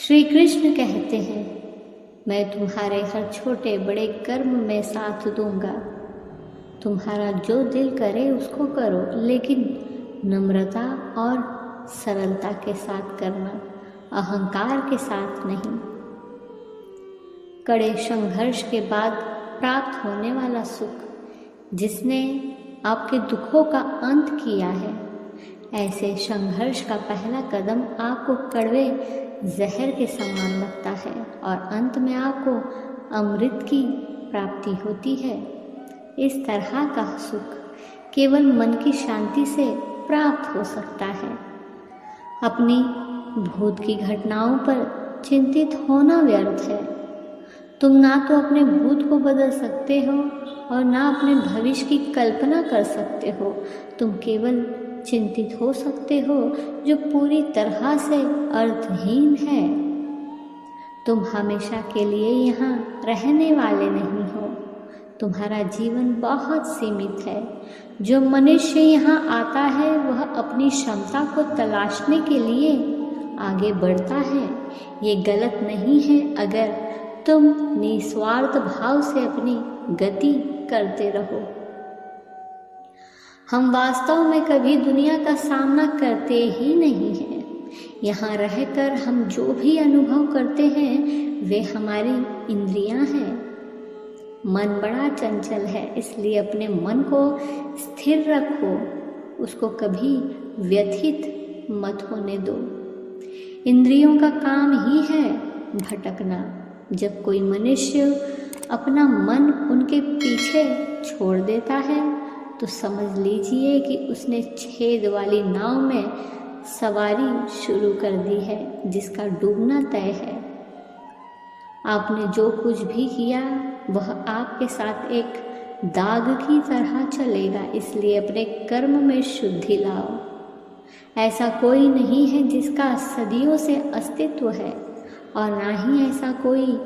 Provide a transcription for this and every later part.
श्री कृष्ण कहते हैं, मैं तुम्हारे हर छोटे बड़े कर्म में साथ दूंगा। तुम्हारा जो दिल करे उसको करो, लेकिन नम्रता और सरलता के साथ करना, अहंकार के साथ नहीं। कड़े संघर्ष के बाद प्राप्त होने वाला सुख, जिसने आपके दुखों का अंत किया है, ऐसे संघर्ष का पहला कदम आपको कड़वे जहर के समान लगता है और अंत में आपको अमृत की प्राप्ति होती है। इस तरह का सुख केवल मन की शांति से प्राप्त हो सकता है। अपनी भूत की घटनाओं पर चिंतित होना व्यर्थ है। तुम ना तो अपने भूत को बदल सकते हो और ना अपने भविष्य की कल्पना कर सकते हो। तुम केवल चिंतित हो सकते हो जो पूरी तरह से अर्थहीन है। तुम हमेशा के लिए यहाँ रहने वाले नहीं हो। तुम्हारा जीवन बहुत सीमित है। जो मनुष्य यहाँ आता है वह अपनी क्षमता को तलाशने के लिए आगे बढ़ता है। ये गलत नहीं है अगर तुम निस्वार्थ भाव से अपनी गति करते रहो। हम वास्तव में कभी दुनिया का सामना करते ही नहीं हैं। यहाँ रहकर हम जो भी अनुभव करते हैं वे हमारी इंद्रियां हैं। मन बड़ा चंचल है, इसलिए अपने मन को स्थिर रखो, उसको कभी व्यथित मत होने दो। इंद्रियों का काम ही है भटकना। जब कोई मनुष्य अपना मन उनके पीछे छोड़ देता है तो समझ लीजिए कि उसने छेद वाली नाव में सवारी शुरू कर दी है, जिसका डूबना तय है। आपने जो कुछ भी किया वह आपके साथ एक दाग की तरह चलेगा, इसलिए अपने कर्म में शुद्धि लाओ। ऐसा कोई नहीं है जिसका सदियों से अस्तित्व है और ना ही ऐसा कोई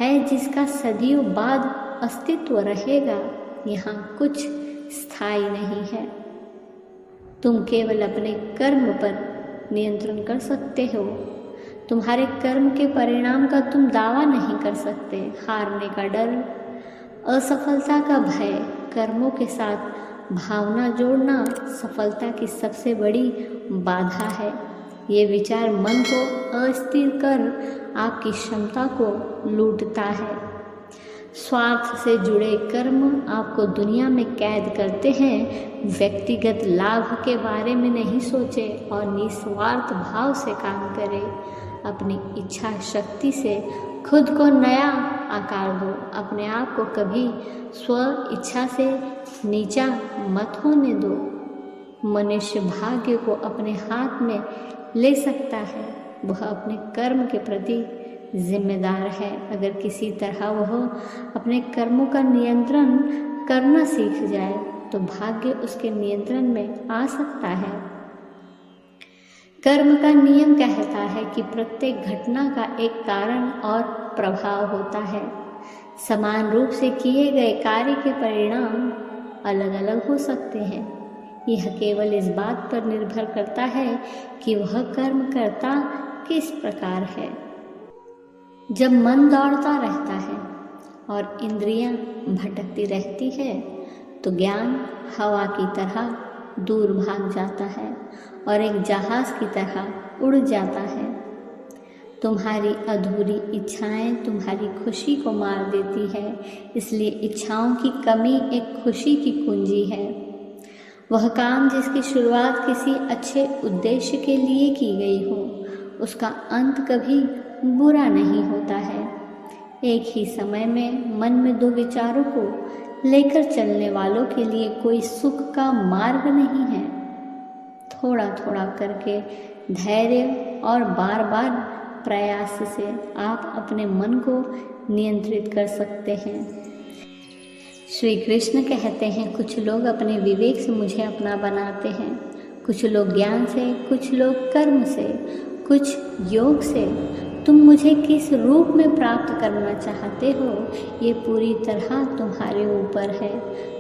है जिसका सदियों बाद अस्तित्व रहेगा। यहाँ कुछ स्थायी नहीं है। तुम केवल अपने कर्म पर नियंत्रण कर सकते हो। तुम्हारे कर्म के परिणाम का तुम दावा नहीं कर सकते। हारने का डर, असफलता का भय, कर्मों के साथ भावना जोड़ना सफलता की सबसे बड़ी बाधा है। ये विचार मन को अस्थिर कर आपकी क्षमता को लूटता है। स्वार्थ से जुड़े कर्म आपको दुनिया में कैद करते हैं। व्यक्तिगत लाभ के बारे में नहीं सोचे और निस्वार्थ भाव से काम करें। अपनी इच्छा शक्ति से खुद को नया आकार दो। अपने आप को कभी स्व इच्छा से नीचा मत होने दो। मनुष्य भाग्य को अपने हाथ में ले सकता है। वह अपने कर्म के प्रति जिम्मेदार है। अगर किसी तरह वह अपने कर्मों का नियंत्रण करना सीख जाए तो भाग्य उसके नियंत्रण में आ सकता है। कर्म का नियम कहता है कि प्रत्येक घटना का एक कारण और प्रभाव होता है। समान रूप से किए गए कार्य के परिणाम अलग अलग हो सकते हैं। यह केवल इस बात पर निर्भर करता है कि वह कर्म करता किस प्रकार है। जब मन दौड़ता रहता है और इंद्रियां भटकती रहती है तो ज्ञान हवा की तरह दूर भाग जाता है और एक जहाज की तरह उड़ जाता है। तुम्हारी अधूरी इच्छाएं तुम्हारी खुशी को मार देती है, इसलिए इच्छाओं की कमी एक खुशी की कुंजी है। वह काम जिसकी शुरुआत किसी अच्छे उद्देश्य के लिए की गई हो, उसका अंत कभी बुरा नहीं होता है। एक ही समय में मन में दो विचारों को लेकर चलने वालों के लिए कोई सुख का मार्ग नहीं है। थोड़ा थोड़ा करके धैर्य और बार बार प्रयास से आप अपने मन को नियंत्रित कर सकते हैं। श्री कृष्ण कहते हैं, कुछ लोग अपने विवेक से मुझे अपना बनाते हैं, कुछ लोग ज्ञान से, कुछ लोग कर्म से, कुछ योग से। तुम मुझे किस रूप में प्राप्त करना चाहते हो ये पूरी तरह तुम्हारे ऊपर है।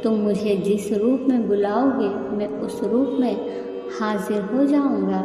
तुम मुझे जिस रूप में बुलाओगे मैं उस रूप में हाजिर हो जाऊंगा।